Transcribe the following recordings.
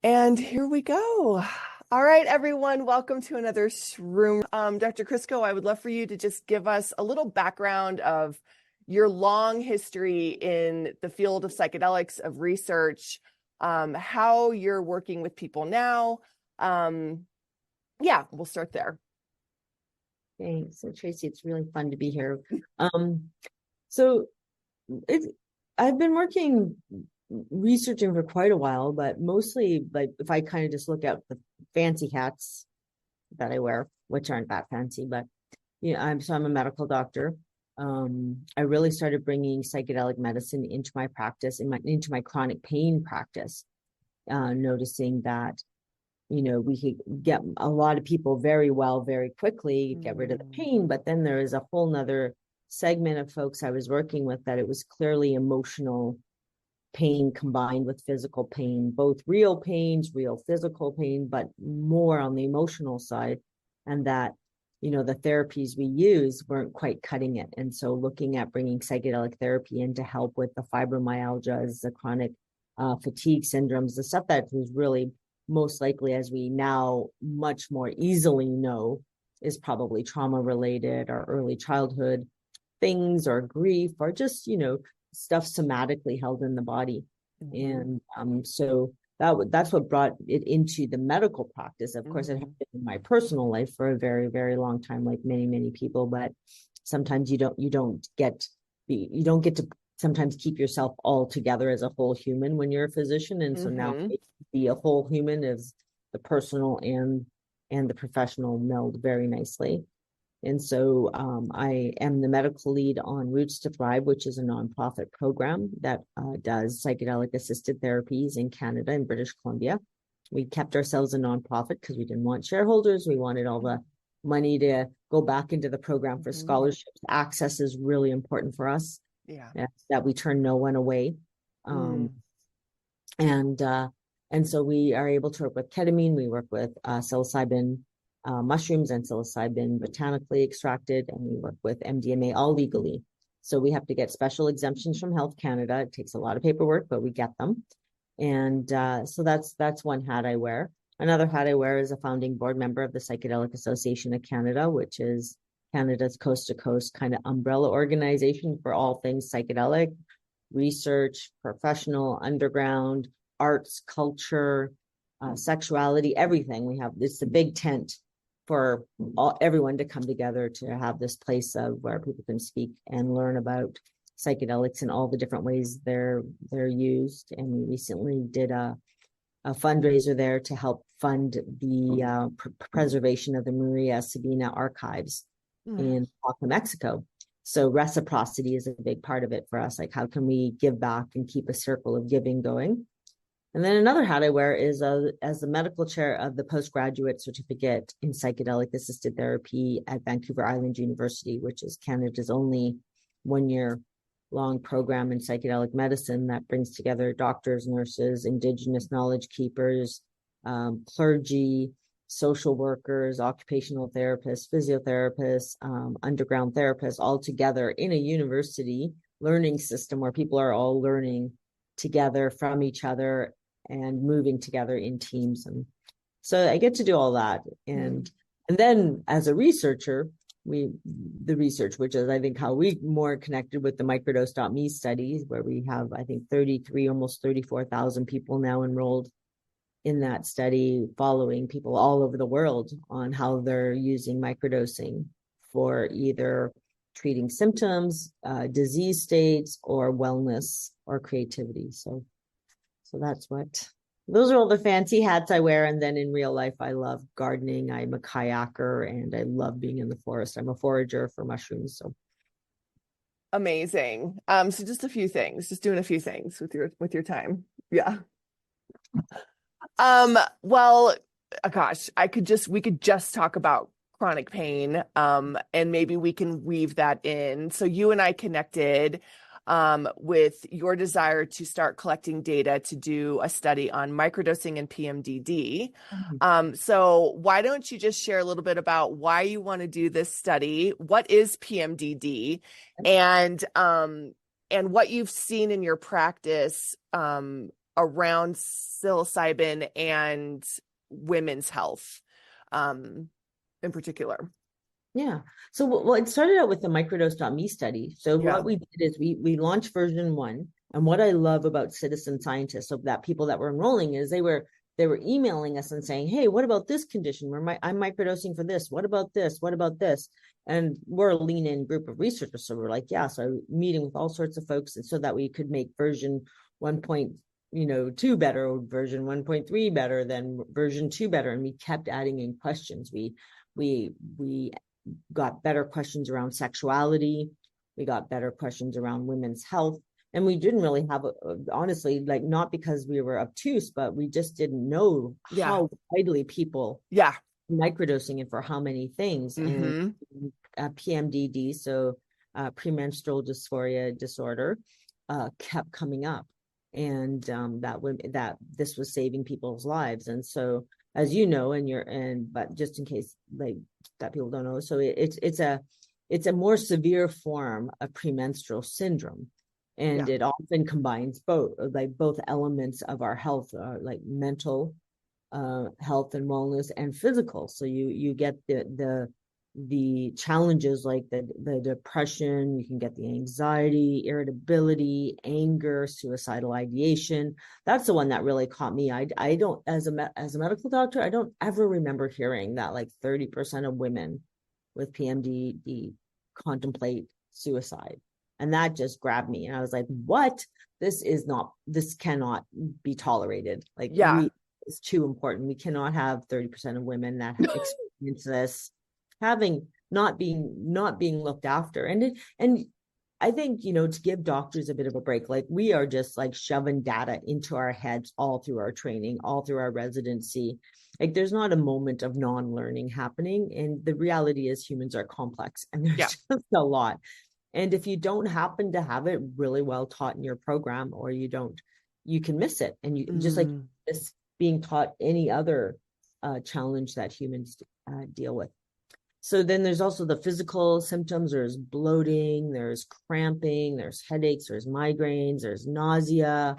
And here we go. All right, everyone, welcome to another room. Dr. Kryskow, I would love for you to just give us a little background of your long history in the field of psychedelics, of research, how you're working with people now. Yeah, we'll start there. Thanks. So Tracy, it's really fun to be here. So I've been researching for quite a while, but mostly like if I kind of just look at the fancy hats that I wear, which aren't that fancy, but I'm a medical doctor. I really started bringing psychedelic medicine into my practice, into my chronic pain practice, noticing that we could get a lot of people very well, very quickly, get rid of the pain. But then there is a whole nother segment of folks I was working with that it was clearly emotional pain combined with physical pain, both real pains, real physical pain, but more on the emotional side. And that, the therapies we use weren't quite cutting it. And so looking at bringing psychedelic therapy in to help with the fibromyalgias, the chronic fatigue syndromes, the stuff that was really most likely, as we now much more easily know, is probably trauma related or early childhood things or grief or just, stuff somatically held in the body. And so that's what brought it into the medical practice. Of course, it happened in my personal life for a very, very long time, like many, many people, but sometimes you don't get to sometimes keep yourself all together as a whole human when you're a physician. And so now be a whole human is the personal and the professional meld very nicely. And so I am the medical lead on Roots to Thrive, which is a nonprofit program that does psychedelic assisted therapies in Canada and British Columbia. We kept ourselves a nonprofit because we didn't want shareholders. We wanted all the money to go back into the program for scholarships. Access is really important for us. Yeah. That we turn no one away. And so we are able to work with ketamine. We work with psilocybin mushrooms and psilocybin botanically extracted, and we work with MDMA, all legally. So we have to get special exemptions from Health Canada. It takes a lot of paperwork, but we get them. And so that's one hat I wear. Another hat I wear is a founding board member of the Psychedelic Association of Canada, which is Canada's coast-to-coast kind of umbrella organization for all things psychedelic, research, professional, underground, arts, culture, sexuality, everything. It's the big tent for everyone to come together to have this place of where people can speak and learn about psychedelics and all the different ways they're used. And we recently did a fundraiser there to help fund the preservation of the Maria Sabina archives in Mexico. So reciprocity is a big part of it for us. Like, how can we give back and keep a circle of giving going? And then another hat I wear is as the medical chair of the postgraduate certificate in psychedelic assisted therapy at Vancouver Island University, which is Canada's only 1-year long program in psychedelic medicine that brings together doctors, nurses, Indigenous knowledge keepers, clergy, social workers, occupational therapists, physiotherapists, underground therapists, all together in a university learning system where people are all learning together from each other and moving together in teams. And so I get to do all that. And then as a researcher, the research, which is I think how we more connected with the Microdose.me studies, where we have, I think, 33, almost 34,000 people now enrolled in that study, following people all over the world on how they're using microdosing for either treating symptoms, disease states, or wellness or creativity. So those are all the fancy hats I wear. And then in real life, I love gardening. I'm a kayaker and I love being in the forest. I'm a forager for mushrooms. So amazing. So just a few things, just doing a few things with your time. Yeah. Well, gosh, we could just talk about chronic pain. And maybe we can weave that in. So you and I connected with your desire to start collecting data to do a study on microdosing and PMDD. So why don't you just share a little bit about why you want to do this study? What is PMDD? And what you've seen in your practice around psilocybin and women's health, in particular. Yeah. So, well, it started out with the microdose.me study. So Yeah. what we did is we launched version 1. And what I love about citizen scientists, so that people that were enrolling, is they were emailing us and saying, "Hey, what about this condition? I'm microdosing for this. What about this? What about this?" And we're a lean in group of researchers, so we're like, yeah. So meeting with all sorts of folks, and so that we could make version 1.2 better, or version 1.3 better, than version 2 better. And we kept adding in questions. We got better questions around sexuality. We got better questions around women's health. And we didn't really have, honestly, like, not because we were obtuse, but we just didn't know Yeah. how widely people Yeah. microdosing and for how many things. And Mm-hmm. PMDD, so premenstrual dysphoria disorder, kept coming up. And that this was saving people's lives. And so, as you know, but just in case, like, that people don't know, so it's a more severe form of premenstrual syndrome, and Yeah. it often combines both elements of our health, like mental health and wellness, and physical. So you get the challenges like the depression, you can get the anxiety, irritability, anger, suicidal ideation. That's the one that really caught me. I don't, as a medical doctor, I don't ever remember hearing that like 30% of women with PMDD contemplate suicide. And that just grabbed me. And I was like, what? This cannot be tolerated. Like, Yeah. it's too important. We cannot have 30% of women that experience this having not being looked after. And I think, to give doctors a bit of a break, like, we are just like shoving data into our heads all through our training, all through our residency. Like, there's not a moment of non-learning happening. And the reality is humans are complex, and there's Yeah. just a lot. And if you don't happen to have it really well taught in your program, or you can miss it. And you just like Mm. this being taught any other challenge that humans deal with. So then there's also the physical symptoms. There's bloating, there's cramping, there's headaches, there's migraines, there's nausea,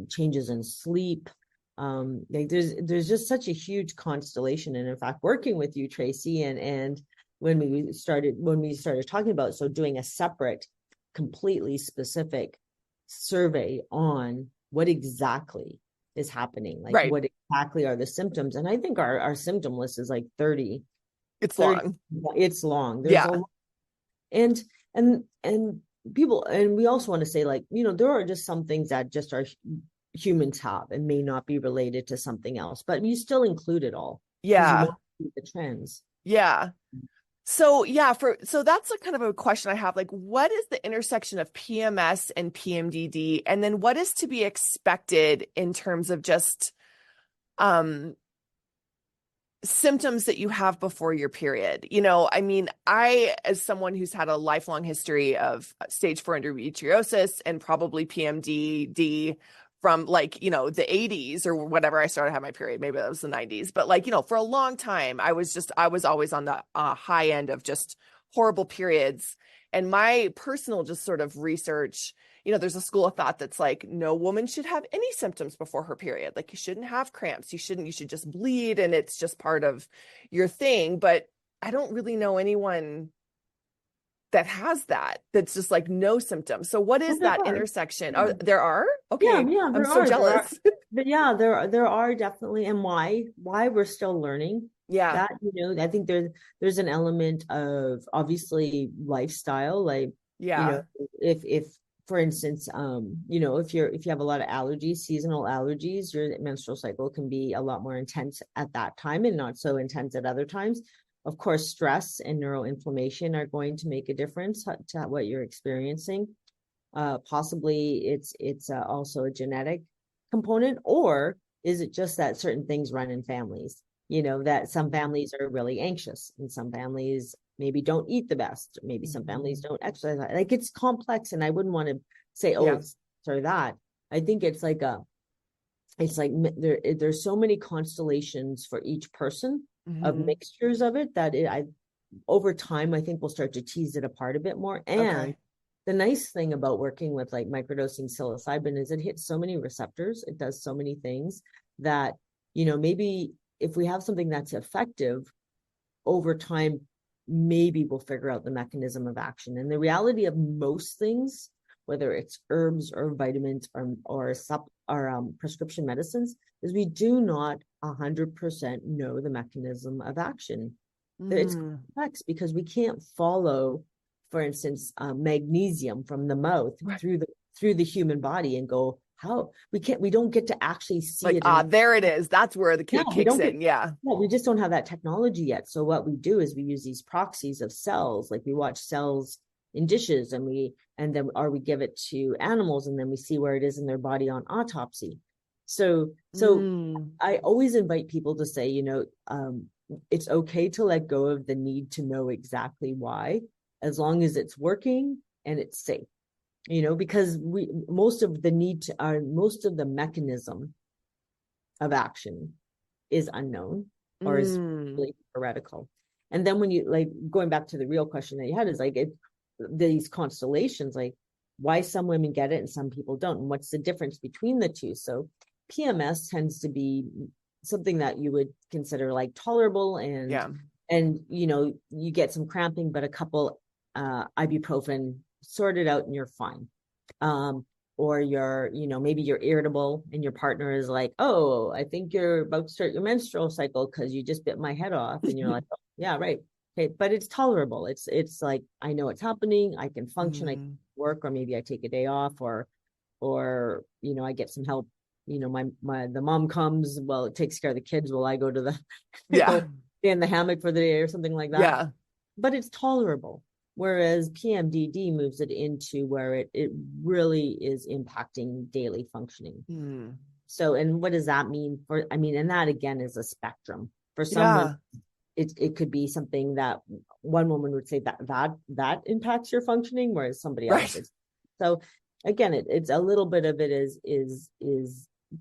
changes in sleep. Like, there's just such a huge constellation. And in fact, working with you, Tracy, and when we started talking about, so doing a separate, completely specific survey on what exactly is happening, like Right. what exactly are the symptoms. And I think our symptom list is like 30. It's long. It's long. There's a Yeah. lot. And people, and we also want to say, like, there are just some things that just are humans have and may not be related to something else, but you still include it all because you Yeah. want to see the trends. Yeah. So yeah, so that's a kind of a question I have. Like, what is the intersection of PMS and PMDD? And then what is to be expected in terms of just symptoms that you have before your period? I mean, I, as someone who's had a lifelong history of stage 4 endometriosis and probably PMDD from, like, the 80s or whatever I started to have my period, maybe that was the 90s, but, like, for a long time, I was always on the high end of just horrible periods. And my personal just sort of research, there's a school of thought that's like, no woman should have any symptoms before her period. Like, you shouldn't have cramps. You should just bleed, and it's just part of your thing. But I don't really know anyone that has that's just like no symptoms. So what Well, is there that are. intersection? Yeah. There are? Yeah, Okay. yeah, I'm there so are. jealous. But yeah, there are definitely. And why we're still learning Yeah. that, I think there's an element of, obviously, lifestyle. Like, Yeah. if for instance, if you have a lot of allergies, seasonal allergies, your menstrual cycle can be a lot more intense at that time and not so intense at other times. Of course, stress and neuroinflammation are going to make a difference to what you're experiencing. Possibly it's also a genetic component, or is it just that certain things run in families? That some families are really anxious, and some families maybe don't eat the best. Maybe some families don't exercise. Like, it's complex, and I wouldn't want to say, oh, Yeah. it's or that. I think it's like there's so many constellations for each person of Mm-hmm. mixtures of it that over time, I think we'll start to tease it apart a bit more. And Okay. the nice thing about working with like microdosing psilocybin is it hits so many receptors, it does so many things that, maybe if we have something that's effective over time, maybe we'll figure out the mechanism of action. And the reality of most things, whether it's herbs or vitamins or prescription medicines, is we do not 100% know the mechanism of action. It's complex because we can't follow, for instance, magnesium from the mouth Right. through the human body and go, how we don't get to actually see Like, it in there it is. That's where the yeah, cake kicks in. Yeah. we just don't have that technology yet. So what we do is we use these proxies of cells, like we watch cells in dishes we give it to animals and then we see where it is in their body on autopsy. So I always invite people to say, it's okay to let go of the need to know exactly why, as long as it's working and it's safe, because most of the mechanism of action is unknown or is really theoretical. And then when you like going back to the real question that you had is like these constellations, like why some women get it and some people don't, and what's the difference between the two. So PMS tends to be something that you would consider like tolerable and you get some cramping, but a couple ibuprofen sort it out and you're fine. Or you're, maybe you're irritable and your partner is like, oh, I think you're about to start your menstrual cycle because you just bit my head off. And you're like, oh, yeah, right. Okay. But it's tolerable. It's like, I know it's happening. I can function, I can work, or maybe I take a day off or, I get some help. The mom comes, well, it takes care of the kids while I go to the, stay in the hammock for the day or something like that. Yeah. But it's tolerable. Whereas PMDD moves it into where it really is impacting daily functioning. So, and what does that mean and that again is a spectrum. For someone, it could be something that one woman would say that impacts your functioning, whereas somebody else is. So again, it's a little bit of it is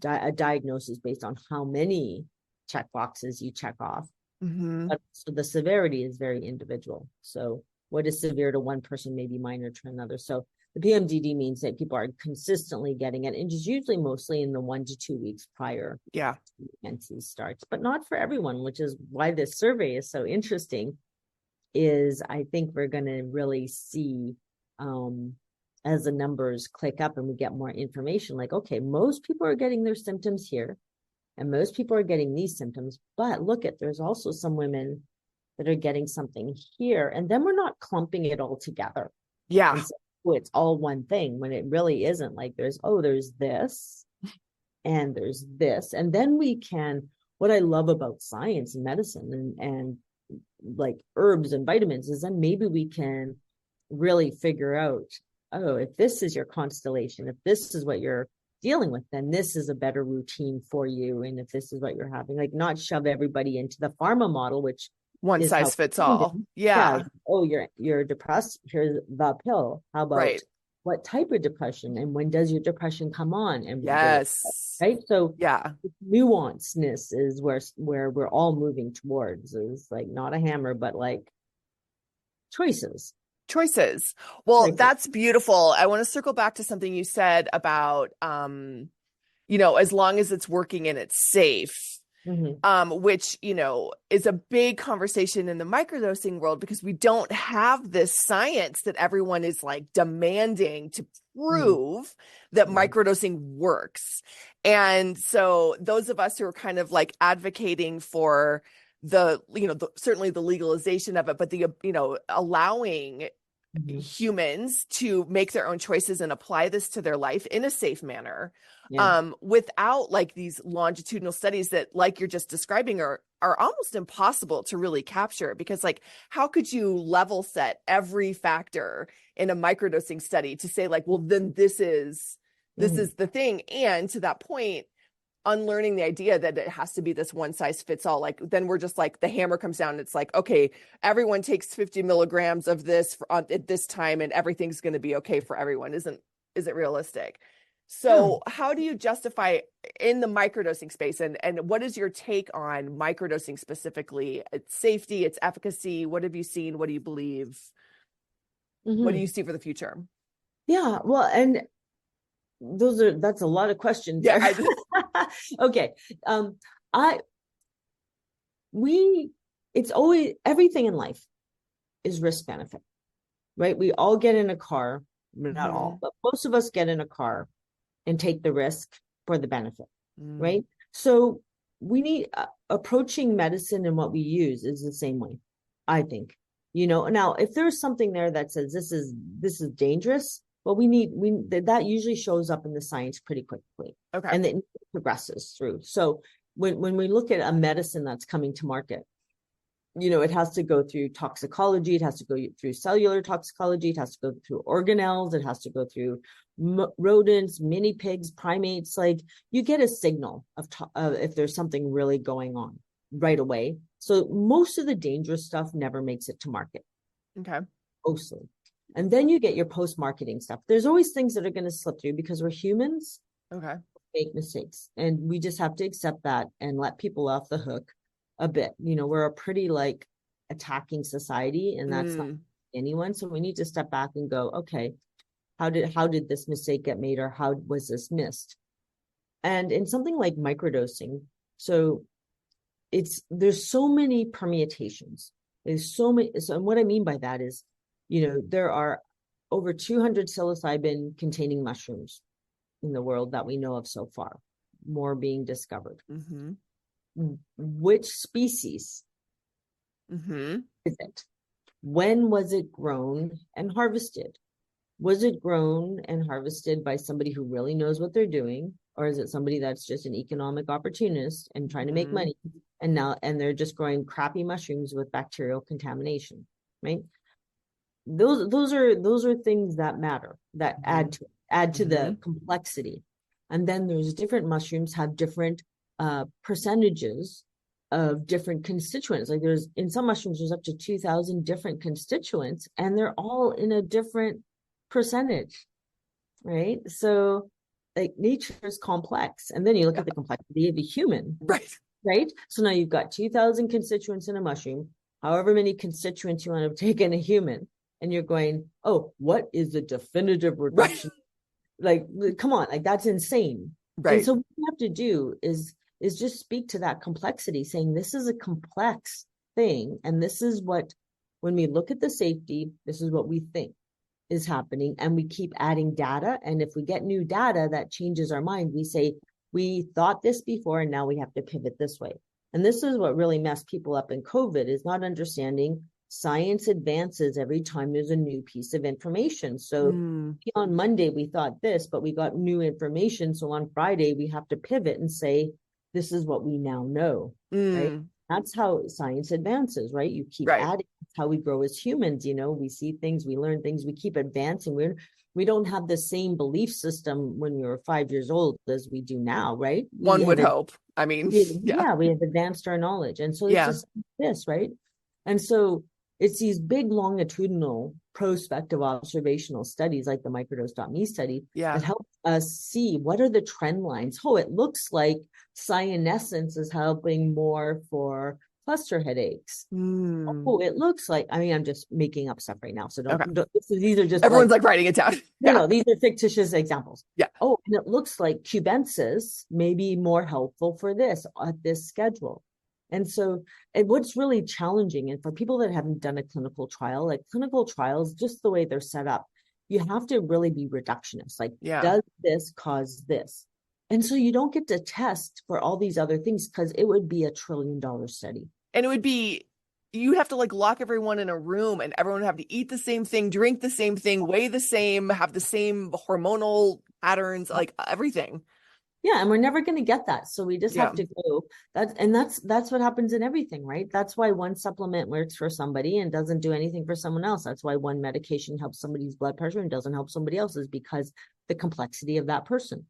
a diagnosis based on how many check boxes you check off. But so the severity is very individual. So what is severe to one person may be minor to another. So the PMDD means that people are consistently getting it, and just usually mostly in the 1 to 2 weeks prior to the menses starts, but not for everyone, which is why this survey is so interesting. Is I think we're going to really see as the numbers click up and we get more information, like, okay, most people are getting their symptoms here, and most people are getting these symptoms, but there's also some women that are getting something here, and then we're not clumping it all together. And so, it's all one thing when it really isn't. Like there's this and there's this, and then what I love about science and medicine and like herbs and vitamins is then maybe we can really figure out, oh, if this is your constellation, if this is what you're dealing with, then this is a better routine for you. And if this is what you're having, like not shove everybody into the pharma model, which one size fits all. Yeah. Oh, you're depressed. Here's the pill. How about what type of depression and when does your depression come on? And right. So nuanceness is where we're all moving towards, is like not a hammer, but like choices. Well, that's beautiful. I want to circle back to something you said about, as long as it's working and it's safe. Which, is a big conversation in the microdosing world because we don't have this science that everyone is like demanding to prove that microdosing works. And so those of us who are kind of like advocating for certainly the legalization of it, but allowing humans to make their own choices and apply this to their life in a safe manner, without like these longitudinal studies that, like you're just describing, are almost impossible to really capture, because like how could you level set every factor in a microdosing study to say like, well, then this is the thing. And to that point, unlearning the idea that it has to be this one size fits all. Like then we're just like, the hammer comes down and it's like, okay, everyone takes 50 milligrams of this at this time and everything's going to be okay for everyone. Is it realistic? So how do you justify in the microdosing space, and what is your take on microdosing specifically? Its safety, its efficacy, what have you seen? What do you believe? What do you see for the future? Yeah, well, and that's a lot of questions Yeah, there. Okay. Um, I we it's always everything in life is risk benefit, right? We all get in a car, not all, Mhm. but most of us get in a car and take the risk for the benefit, Mm. right? So we need approaching medicine and what we use is the same way, I think. Now if there's something there that says this is dangerous, well, we that usually shows up in the science pretty quickly, Okay. and it progresses through. So when we look at a medicine that's coming to market, it has to go through toxicology, it has to go through cellular toxicology, it has to go through organelles, it has to go through rodents, mini pigs, primates. Like, you get a signal of if there's something really going on right away. So most of the dangerous stuff never makes it to market, Okay. mostly. And then you get your post-marketing stuff. There's always things that are going to slip through because we're humans, Okay. make mistakes, and we just have to accept that and let people off the hook a bit. We're a pretty like attacking society, and that's not Mm. anyone. So we need to step back and go, okay, how did this mistake get made, or how was this missed? And in something like microdosing, so there's so many permutations. There's so many. So, and what I mean by that is, there are over 200 psilocybin containing mushrooms in the world that we know of so far, more being discovered. Mm-hmm. Which species Mm-hmm. is it? When was it grown and harvested? Was it grown and harvested by somebody who really knows what they're doing? Or is it somebody that's just an economic opportunist and trying to make Mm-hmm. money? And they're just growing crappy mushrooms with bacterial contamination, right? Those are things that matter, that Mm-hmm. add to Mm-hmm. the complexity. And then there's different mushrooms have different percentages of different constituents. Like, there's in some mushrooms there's up to 2,000 different constituents, and they're all in a different percentage, right? So, like, nature is complex, and then you look Yeah. at the complexity of a human, Right. right? So now you've got 2,000 constituents in a mushroom, however many constituents you want to take in a human, and you're going, oh, what is the definitive Right. reduction? Like, come on, like, that's insane. And Right. so what you have to do is just speak to that complexity, saying this is a complex thing, and this is what, when we look at the safety, this is what we think is happening, and we keep adding data. And if we get new data that changes our mind, we say, we thought this before and now we have to pivot this way. And this is what really messed people up in COVID, is not understanding science advances every time there's a new piece of information. So Mm. on Monday we thought this, but we got new information, so on Friday we have to pivot and say, this is what we now know, right? Mm. That's how science advances, right? You keep Right. adding. That's how we grow as humans. We see things, we learn things, we keep advancing. We don't have the same belief system when we were 5 years old as we do now, right? One would hope. I mean, yeah. Yeah, we have advanced our knowledge. And so it's Yeah. just this, right? And so it's these big longitudinal prospective observational studies like the microdose.me study that Yeah. help us see what are the trend lines. Oh, it looks like cyanescence is helping more for cluster headaches. Mm. Oh, it looks like, I mean, I'm just making up stuff right now. So Okay. these are just Everyone's like, like writing it down. no, Yeah. no, these are fictitious examples. Yeah. Oh, and it looks like cubensis may be more helpful for this at this schedule. And so, and what's really challenging, and for people that haven't done a clinical trial, like clinical trials, just the way they're set up, you have to really be reductionist. Like, Yeah. does this cause this? And so you don't get to test for all these other things because it would be $1 trillion study. And it would be, you'd have to like lock everyone in a room and everyone would have to eat the same thing, drink the same thing, weigh the same, have the same hormonal patterns, like everything. Yeah, and we're never going to get that. So we just Yeah. have to go. That's what happens in everything, right? That's why one supplement works for somebody and doesn't do anything for someone else. That's why one medication helps somebody's blood pressure and doesn't help somebody else's, because the complexity of that person.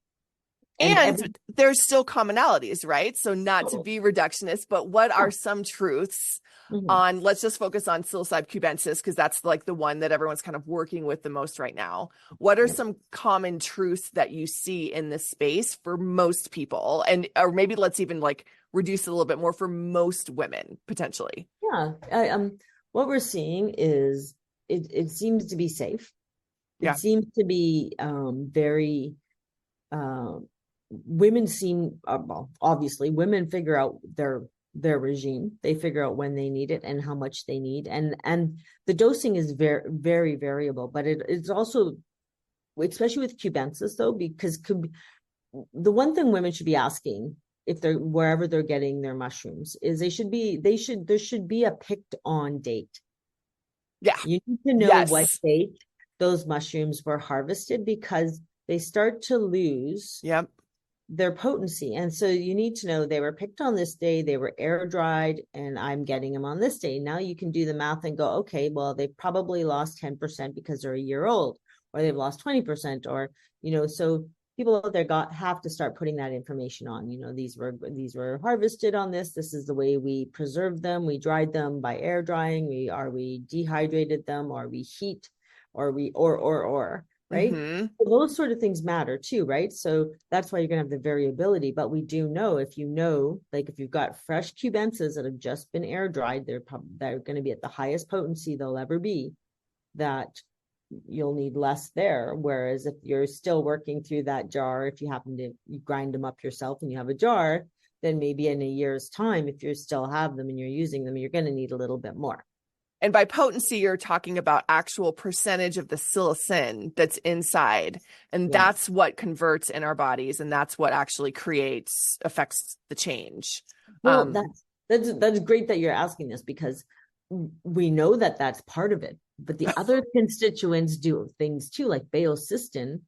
And And there's still commonalities, right? So not to oh, be reductionist, but what yeah. are some truths Mhm. on, let's just focus on psilocybin cubensis, because that's like the one that everyone's kind of working with the most right now. What are Yeah. some common truths that you see in this space for most people? And, or maybe let's even like reduce it a little bit more for most women, potentially. Yeah. What we're seeing is it seems to be safe. it Yeah. seems to be very women seem well, obviously women figure out their regime. They figure out when they need it and how much they need, and the dosing is very very variable, but it's also, especially with cubensis though, because the one thing women should be asking if they're wherever they're getting their mushrooms is there should be a picked on date. Yeah. You need to know what Yes. date those mushrooms were harvested, because they start to lose Yep. their potency. And so you need to know they were picked on this day, they were air dried, and I'm getting them on this day. Now you can do the math and go, okay, well, they probably lost 10% because they're a year old, or they've lost 20%, or, so people out there have to start putting that information on, these were harvested on this is the way we preserved them. We dried them by air drying. We dehydrated them, or we heat, or right? Mm-hmm. So those sort of things matter too, right? So that's why you're going to have the variability. But we do know, like if you've got fresh cubensis that have just been air dried, they're going to be at the highest potency they'll ever be, that you'll need less there. Whereas if you're still working through that jar, if you happen to you grind them up yourself and you have a jar, then maybe in a year's time, if you still have them and you're using them, you're going to need a little bit more. And by potency, you're talking about actual percentage of the psilocin that's inside. And Yeah. that's what converts in our bodies. And that's what actually affects the change. Well, that's great that you're asking this, because we know that that's part of it. But the other constituents do things too, like baeocystin,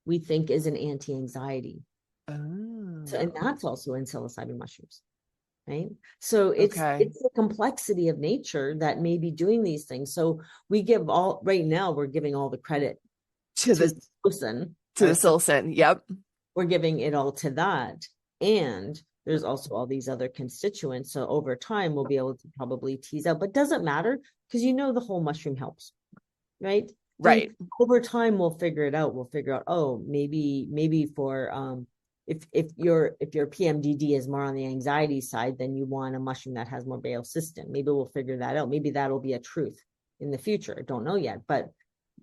we think is an anti-anxiety. So, and that's also in psilocybin mushrooms. Right. So it's Okay. the complexity of nature that may be doing these things. So right now we're giving all the credit To to the psilocin, psilocin. Yep. we're giving it all to that. And there's also all these other constituents. So over time we'll be able to probably tease out, but doesn't matter, because the whole mushroom helps. Right. Right. Over time we'll figure it out. We'll figure out, oh, maybe for if your PMDD is more on the anxiety side, then you want a mushroom that has more baeocystin. Maybe we'll figure that out. Maybe that'll be a truth in the future. I don't know yet, but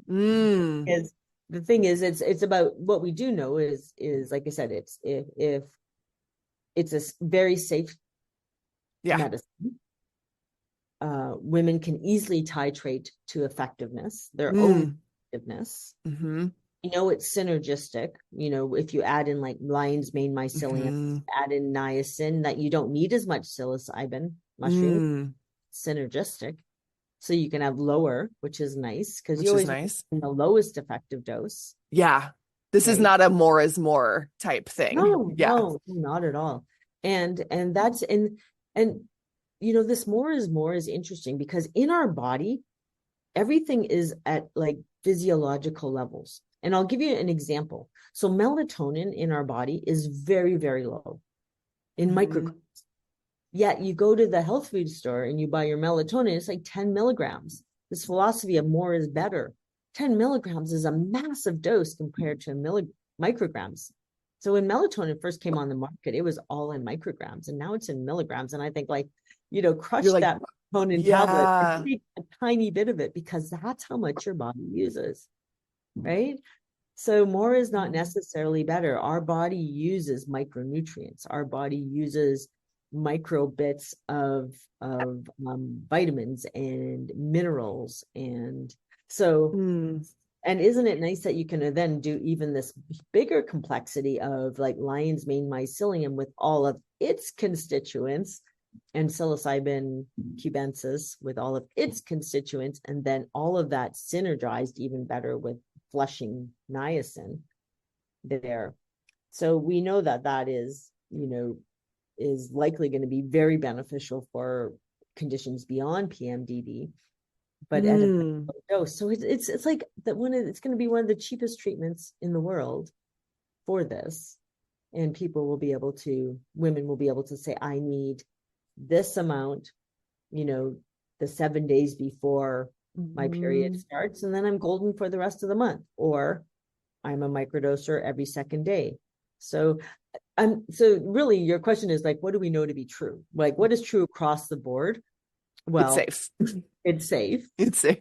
the thing is, it's about what we do know is like I said, it's if it's a very safe medicine. Women can easily titrate to effectiveness, their own effectiveness. Mm-hmm. It's synergistic. If you add in like lion's mane mycelium, add in niacin, that you don't need as much psilocybin mushroom, synergistic. So you can have lower, which is nice, because you always want the lowest effective dose. Yeah. This is not a more is more type thing. No, not at all. And that's this more is more is interesting, because in our body, everything is at like physiological levels. And I'll give you an example. So melatonin in our body is very, very low in micrograms. Yet you go to the health food store and you buy your melatonin, it's like 10 milligrams. This philosophy of more is better. 10 milligrams is a massive dose compared to micrograms. So when melatonin first came on the market, it was all in micrograms, and now it's in milligrams. And I think crush that melatonin tablet and take a tiny bit of it, because that's how much your body uses. Right? So more is not necessarily better. Our body uses micronutrients. Our body uses micro bits of vitamins and minerals. And so, and isn't it nice that you can then do even this bigger complexity of like lion's mane mycelium with all of its constituents, and psilocybin cubensis with all of its constituents, and then all of that synergized even better with flushing niacin there. So we know that is likely going to be very beneficial for conditions beyond PMDD, but at a dose. So it's like that it's going to be one of the cheapest treatments in the world for this. And women will be able to say, I need this amount, the 7 days before my period starts, and then I'm golden for the rest of the month, or I'm a microdoser every second day. So really your question is like, what do we know to be true? Like, what is true across the board? It's Well, safe. it's safe. It's safe.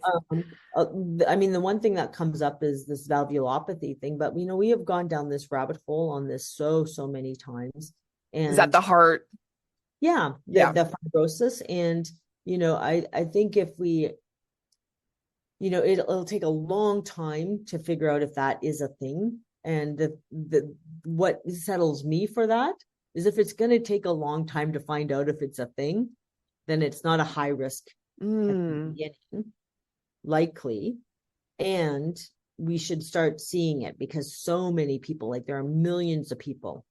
Um, I mean, the one thing that comes up is this valvulopathy thing, but we have gone down this rabbit hole on this so many times. Is that And the heart? yeah, Yeah, the fibrosis. And, I think if we, it'll take a long time to figure out if that is a thing. And what settles me for that is if it's going to take a long time to find out if it's a thing, then it's not a high risk at the mm, beginning, likely. And we should start seeing it because so many people, like there are millions of people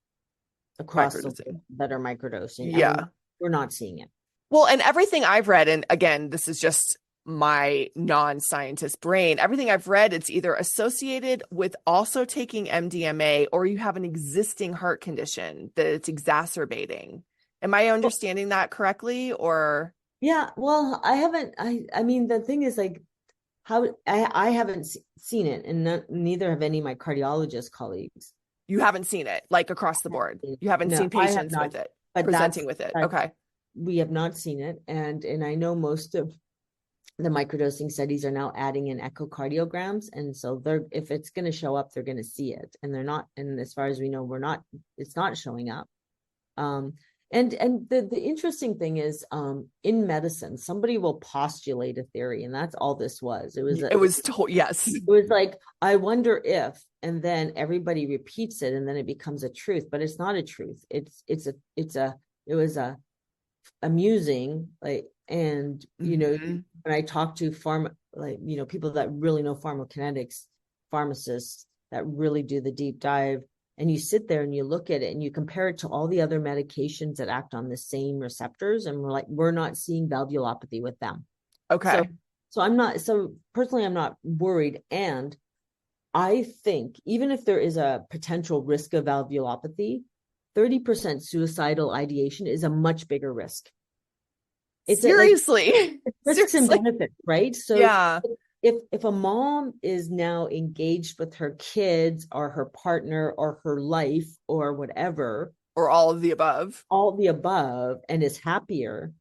across the world microdosing. that are microdosing, and Yeah. we're not seeing it. Well, and everything I've read, and again, this is just my non-scientist brain, everything I've read, it's either associated with also taking MDMA or you have an existing heart condition that it's exacerbating. Am I Well, understanding that correctly? Or yeah, well, I haven't. I mean, the thing is, like, how I haven't seen it, and neither have any of my cardiologist colleagues. you haven't seen it like across the board? You haven't No, seen I have patients not. with it, But presenting with it. that Okay. we have not seen it, and I know most of the microdosing studies are now adding in echocardiograms, and so they're if it's going to show up, they're going to see it, and they're not. And as far as we know, we're not. It's not showing up. Um, and the interesting thing is, in medicine, somebody will postulate a theory, and that's all this was. It was yes. It was like, I wonder if, and then everybody repeats it, and then it becomes a truth, but it's not a truth. It was a amusing, like, and Mhm. when I talk to people that really know pharmacokinetics, pharmacists that really do the deep dive, and you sit there and you look at it and you compare it to all the other medications that act on the same receptors, and we're not seeing valvulopathy with them. So Okay. personally, I'm not worried. And I think even if there is a potential risk of valvulopathy, 30% suicidal ideation is a much bigger risk. It's like Seriously. risks and Seriously. benefits, right? So Yeah. if a mom is now engaged with her kids or her partner or her life or whatever, Or all of the above. all the above, and is happier,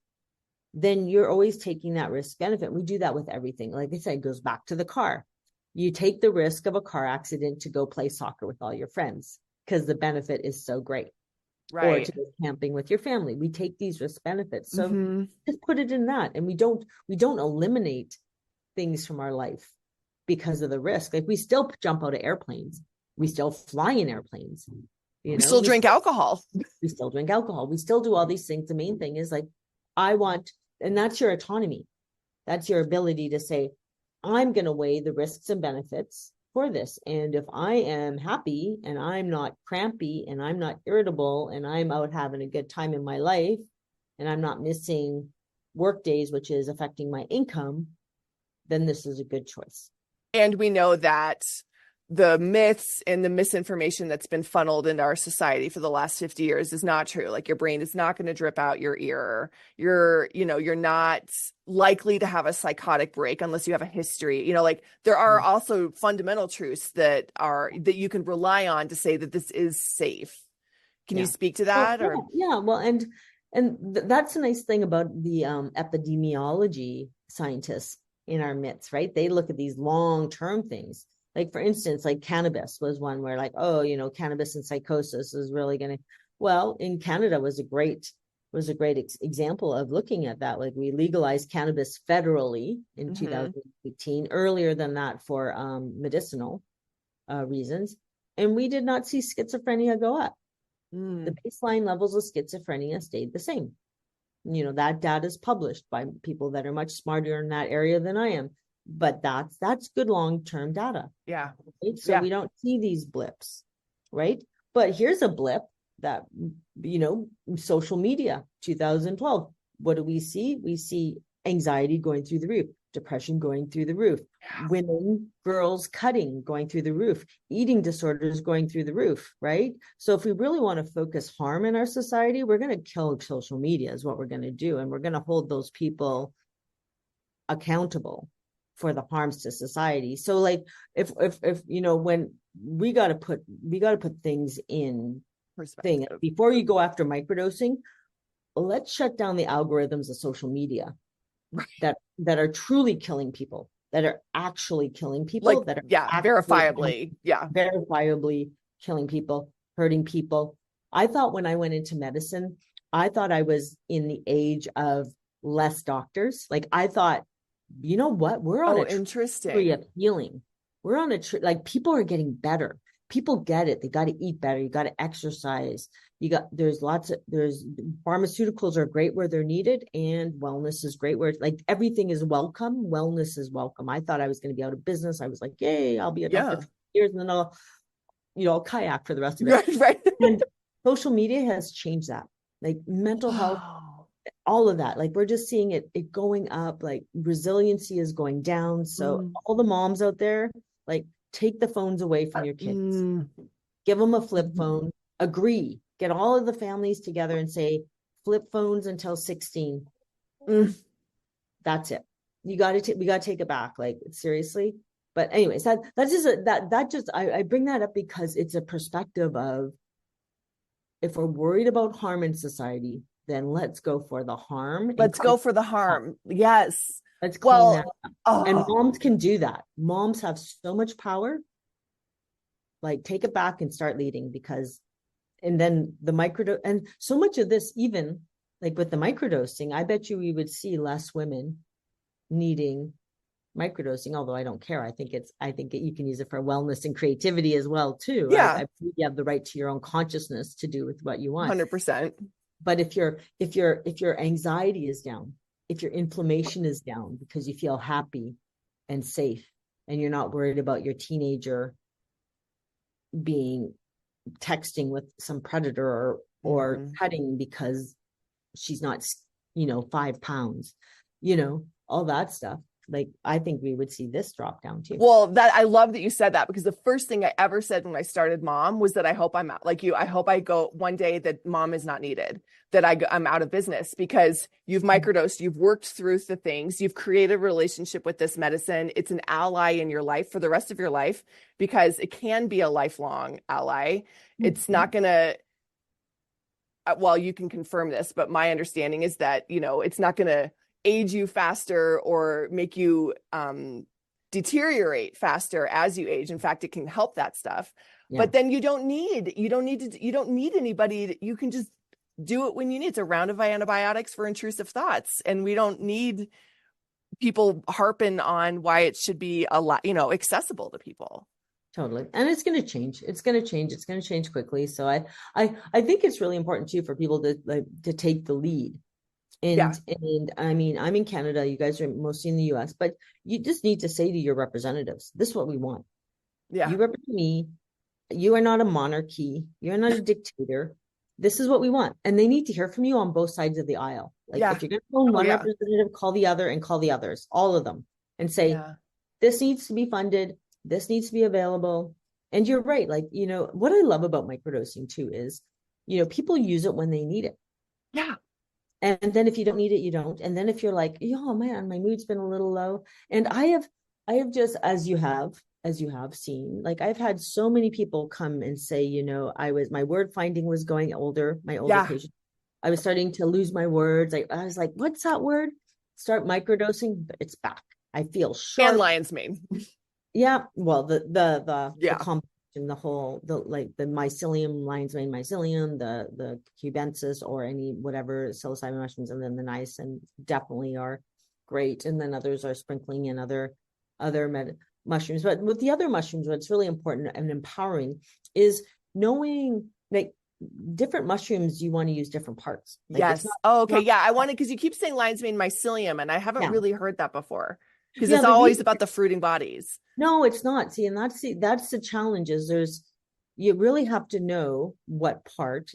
then you're always taking that risk benefit. We do that with everything. Like I said, it goes back to the car. You take the risk of a car accident to go play soccer with all your friends because the benefit is so great, or Right. to go camping with your family. We take these risk benefits. So Hmm. just put it in that. And we don't eliminate things from our life because of the risk. Like we still jump out of airplanes. We still fly in airplanes. We still drink alcohol. We still drink alcohol. We still do all these things. The main thing is like, I want, and that's your autonomy. That's your ability to say, I'm going to weigh the risks and benefits for this. And if I am happy and I'm not crampy and I'm not irritable and I'm out having a good time in my life and I'm not missing work days, which is affecting my income, then this is a good choice. And we know that the myths and the misinformation that's been funneled into our society for the last 50 years is not true. Like your brain is not going to drip out your ear. You're not likely to have a psychotic break unless you have a history. Like there are also fundamental truths that you can rely on to say that this is safe. Can you Yeah. speak to Well, that? yeah, Or yeah. Well, that's a nice thing about the epidemiology scientists in our midst, right? They look at these long-term things. Like for instance, like cannabis was one where like, oh, cannabis and psychosis is really going to, well, in Canada was a great example of looking at that. Like we legalized cannabis federally in Mhm. 2018, earlier than that for medicinal reasons, and we did not see schizophrenia go up. The Mm. baseline levels of schizophrenia stayed the same. That data is published by people that are much smarter in that area than I am. But that's good long-term data, Yeah. right? So Yeah. we don't see these blips, right? But here's a blip that, social media, 2012. What do we see? We see anxiety going through the roof, depression going through the roof, women, girls cutting going through the roof, eating disorders going through the roof, right? So if we really want to focus harm in our society, we're going to kill social media is what we're going to do. And we're going to hold those people accountable for the harms to society. So like if when we got to put things in thing Perspective. before you go after microdosing, let's shut down the algorithms of social media. that are truly killing people, that are actually killing people, Like, that are yeah, actually verifiably. Yeah. verifiably killing people, hurting people. I thought when I went into medicine, I thought I was in the age of less doctors. Like I thought, you know what? We're on Oh, a tree interesting. of healing. We're on a tree, like people are getting better. People get it. They got to eat better. You got to exercise. There's pharmaceuticals are great where they're needed, and wellness is great where like everything is welcome. Wellness is welcome. I thought I was going to be out of business. I was like, yay, I'll be a doctor Yeah. for years and then I'll kayak for the rest of it. Right, right. And social media has changed that. Like mental health, Wow. all of that. Like we're just seeing it going up, like resiliency is going down. So Mm, all the moms out there, like take the phones away from your kids. mm, Give them a flip mhm. phone. Agree. Get all of the families together and say flip phones until 16. Mm. That's it. We got to take it back. Like seriously. But anyways, I bring that up because it's a perspective of if we're worried about harm in society, then let's go for the harm and Let's go for the harm. Yes. let's clean that Well, up. And oh, moms can do that. Moms have so much power. Like take it back and start leading because, and then the microdose, and so much of this, even like with the microdosing, I bet you we would see less women needing microdosing, although I don't care. I think you can use it for wellness and creativity as well too. yeah, I believe you have the right to your own consciousness to do with what you want. 100%. But if your anxiety is down, if your inflammation is down because you feel happy and safe and you're not worried about your teenager being texting with some predator or Mhm. cutting because she's not 5 pounds, all that stuff, like I think we would see this drop down too. Well, that I love that you said that because the first thing I ever said when I started Mom was that I hope I'm out like you. I hope I go one day that Mom is not needed, that I'm out of business because you've microdosed, you've worked through the things, you've created a relationship with this medicine. It's an ally in your life for the rest of your life because it can be a lifelong ally. It's not going to, well, you can confirm this, but my understanding is that, it's not going to age you faster or make you deteriorate faster as you age. In fact, it can help that stuff. Yeah, But then you don't need anybody. You can just do it when you need. It's a round of antibiotics for intrusive thoughts. And we don't need people harping on why it should be a lot, accessible to people. totally. And it's going to change. It's going to change. It's going to change quickly. So I think it's really important too for people to take the lead. Yeah. And I mean, I'm in Canada, you guys are mostly in the US, but you just need to say to your representatives, this is what we want. Yeah. You represent me. You are not a monarchy. You're not a dictator. This is what we want. And they need to hear from you on both sides of the aisle. Like Yeah. if you're going to phone Oh, one yeah. representative, call the other and call the others, all of them, and say, Yeah. this needs to be funded. This needs to be available. And you're right. Like, what I love about microdosing too is, people use it when they need it. Yeah. And then if you don't need it, you don't. And then if you're like, oh man, my mood's been a little low. And I have just, as you have seen, like I've had so many people come and say, my word finding was going older, my older Yeah. patient. I was starting to lose my words. I was like, what's that word? Start microdosing, but it's back. I feel And sharp. lion's mane. Yeah. Well, the Yeah. combination, the mycelium, lion's mane mycelium, the cubensis or any whatever psilocybin mushrooms, and then the niacin definitely are great. And then others are sprinkling in other mushrooms. But with the other mushrooms, what's really important and empowering is knowing like different mushrooms, you want to use different parts. Like it's Yes. Oh, okay. not Yeah. I wanted, because you keep saying lion's mane mycelium, and I haven't yeah. really heard that before because Yeah, it's the always reason about the fruiting bodies. no, it's not. See, and that's the challenge is you really have to know what part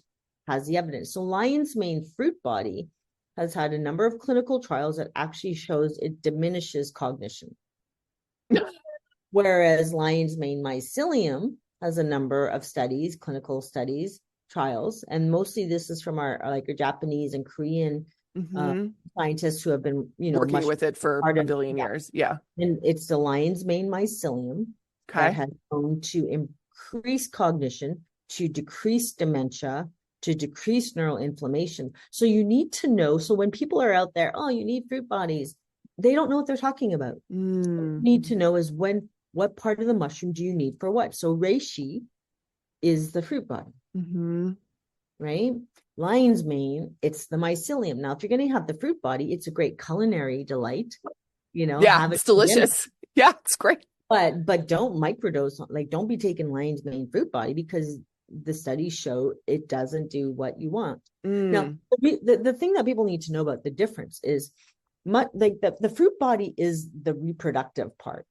has the evidence. So lion's mane fruit body has had a number of clinical trials that actually shows it diminishes cognition. Whereas lion's mane mycelium has a number of studies, clinical studies, trials, and mostly this is from our Japanese and Korean uh, Hmm. scientists who have been, Working much with it for part a of billion yeah. years. Yeah. And it's the lion's mane mycelium that Okay. has shown to increase cognition, to decrease dementia, to decrease neural inflammation. So you need to know. So when people are out there, oh, you need fruit bodies. they don't know what they're talking about. What you Mm. need to know is what part of the mushroom do you need for what? So reishi is the fruit body, Mm-hmm. right? Lion's mane, it's the mycelium. Now, if you're going to have the fruit body, it's a great culinary delight, Yeah, have it it's for dinner. delicious. Yeah, it's great. But don't microdose, like don't be taking lion's mane fruit body, because the studies show it doesn't do what you want. Now, Mm. the thing that people need to know about the difference is like the fruit body is the reproductive part,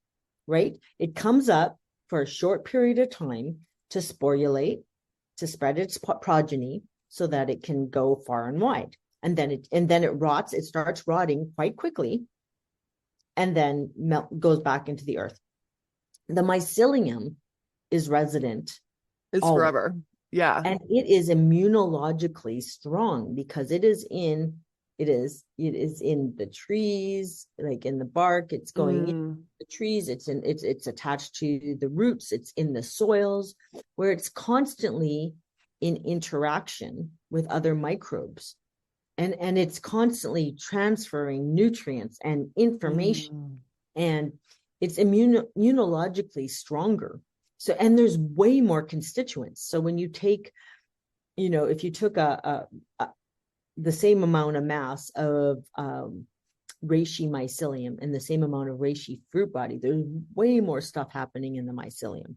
right? It comes up for a short period of time to sporulate, to spread its progeny so that it can go far and wide. And then it rots, it starts rotting quite quickly, and then goes back into the earth. The mycelium is resident It's always, forever. Yeah. and it is immunologically strong because it is in the trees, like in the bark, it's going in Mm. the trees, it's attached to the roots, it's in the soils, where it's constantly in interaction with other microbes, and it's constantly transferring nutrients and information, Mm. and it's immunologically stronger. So, and there's way more constituents. So when you take, if you took the same amount of mass of reishi mycelium and the same amount of reishi fruit body, there's way more stuff happening in the mycelium.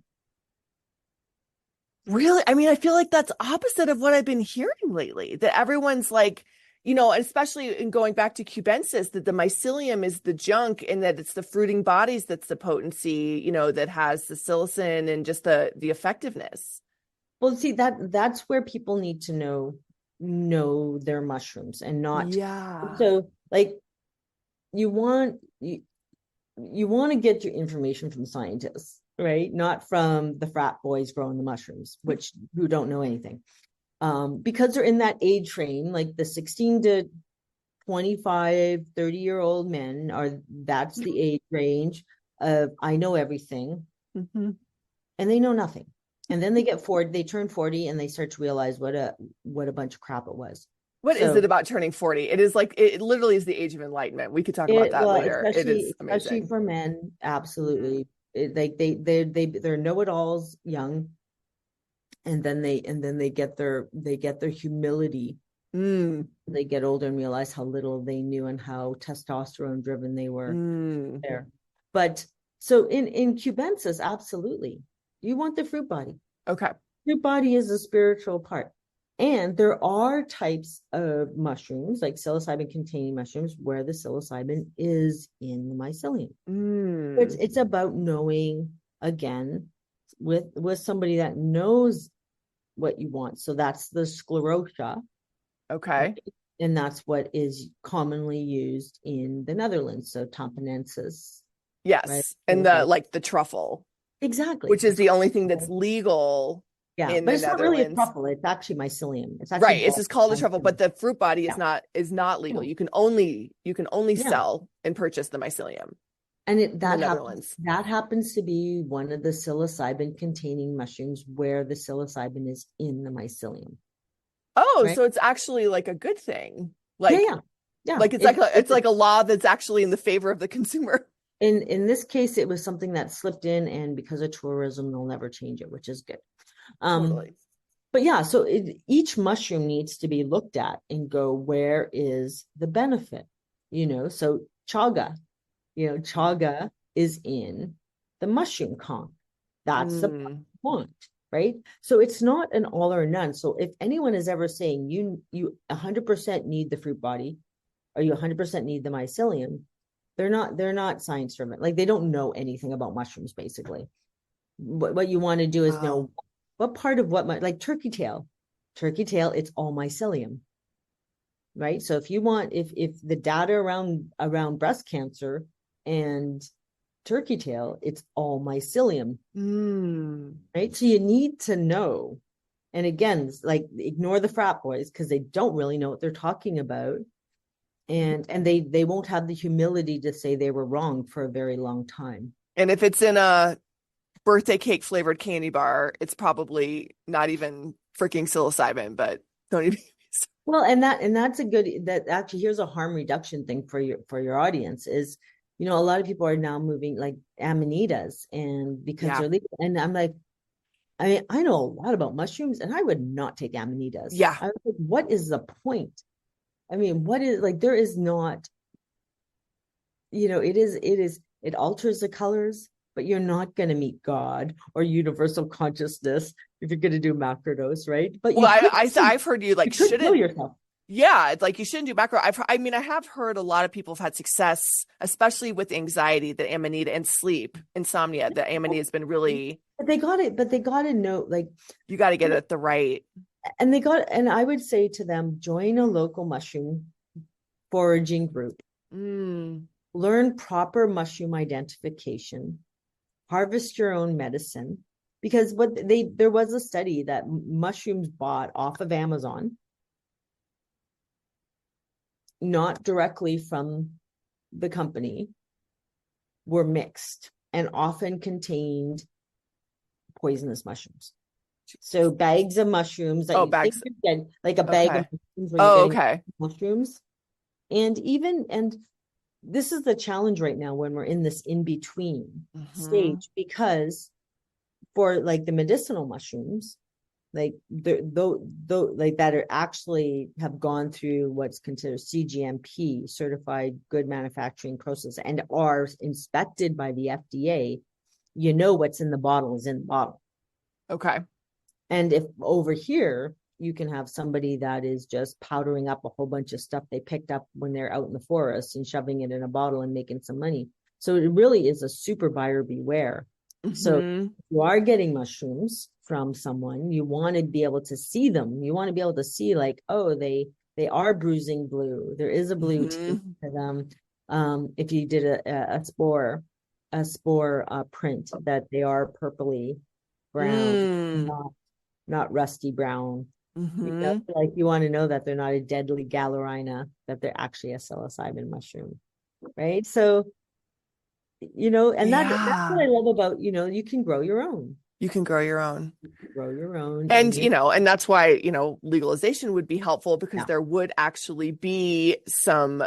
Really? I mean, I feel like that's opposite of what I've been hearing lately, that everyone's like, especially in going back to cubensis, that the mycelium is the junk and that it's the fruiting bodies that's the potency, that has the psilocin and just the effectiveness. Well, see, that's where people need to know their mushrooms, and not, Yeah. so like, you want to get your information from scientists, right? Not from the frat boys growing the mushrooms, who don't know anything. Because they're in that age frame, like the 16 to 25, 30-year-old men that's the age range of I know everything, Mm-hmm. and they know nothing. And then they get 40, they turn 40, and they start to realize what a bunch of crap it was. What is it So about turning 40? It is like, it literally is the age of enlightenment. We could talk about that well, later. It is especially amazing. for men, Mhm. absolutely. Like they're know-it-alls young, and then they get their humility. Mm. They get older and realize how little they knew and how testosterone driven they were Mm. there. But so in cubensis, absolutely, you want the fruit body. Okay. Fruit body is a spiritual part. And there are types of mushrooms, like psilocybin containing mushrooms, where the psilocybin is in the mycelium. Mm. It's about knowing, again, with somebody that knows what you want. So that's the sclerotia, right? Okay. And that's what is commonly used in the Netherlands. So tamponensis, right? Yes. And the like the truffle, Exactly. which is the only thing that's legal Yeah, in but the it's not really a Netherlands. truffle. It's actually mycelium. It's actually Right. It's ball just called a truffle, but mycelium. the fruit body Yeah. is not legal. Yeah. You can only Yeah. sell and purchase the mycelium And in the that happens. Netherlands. That happens to be one of the psilocybin containing mushrooms where the psilocybin is in the mycelium, Oh, right? so it's actually like a good thing. Yeah, Like yeah, yeah. like it's like a law that's actually in the favor of the consumer. In this case, it was something that slipped in, and because of tourism, they'll never change it, which is good. Um, Totally. but yeah, so each mushroom needs to be looked at and go, where is the benefit? So chaga is in the mushroom conch. That's the Mm. want, right? So it's not an all or none. So if anyone is ever saying you 100% need the fruit body, or you 100% need the mycelium, they're not science driven. Like, they don't know anything about mushrooms, basically. What you want to do is Wow. know what part of like turkey tail, it's all mycelium, right? So if the data around breast cancer and turkey tail, it's all mycelium, Mm. right? So you need to know. And again, like, ignore the frat boys, because they don't really know what they're talking about. And they won't have the humility to say they were wrong for a very long time. And if it's in a birthday cake flavored candy bar, it's probably not even freaking psilocybin, but don't even. Well, and that's a good, that actually, here's a harm reduction thing for your audience is, a lot of people are now moving like amanitas, and because Yeah. they're legal, and I'm like, I mean, I know a lot about mushrooms, and I would not take amanitas. Yeah. I was like, what is the point? I mean, what is, like, there is not, it alters the colors, but you're not going to meet God or universal consciousness if you're going to do macrodose, right? But Well, you I've heard you like could kill shouldn't. yourself. Yeah, it's like you shouldn't do macro. I mean, I have heard a lot of people have had success, especially with anxiety, that amanita and sleep, insomnia, that amanita has been really, But they got to know, like, you got to get it at the right. and I would say to them, join a local mushroom foraging group, Mm, learn proper mushroom identification, harvest your own medicine. Because there was a study that mushrooms bought off of Amazon, not directly from the company, were mixed and often contained poisonous mushrooms. So bags of mushrooms that oh, you think bags. you get, like a bag of Okay. mushrooms where you're Oh, getting okay. mushrooms. And this is the challenge right now when we're in this in-between Hmm. stage, because for like the medicinal mushrooms, like like that are actually have gone through what's considered CGMP, certified good manufacturing process, and are inspected by the FDA, what's in the bottle is in the bottle. Okay. And if over here you can have somebody that is just powdering up a whole bunch of stuff they picked up when they're out in the forest and shoving it in a bottle and making some money. So it really is a super buyer beware. So Hmm. if you are getting mushrooms from someone, you want to be able to see them. You want to be able to see, like, oh, they are bruising blue. There is a blue taste Hmm. to them. If you did a spore print, that they are purpley brown, Mm. not rusty brown. Hmm. Like, you want to know that they're not a deadly galerina, that they're actually a psilocybin mushroom, right? So, and that's what I Yeah. love about, you can grow your own, You can grow your own. And, and you're, and that's why, legalization would be helpful because yeah, there would actually be some yeah,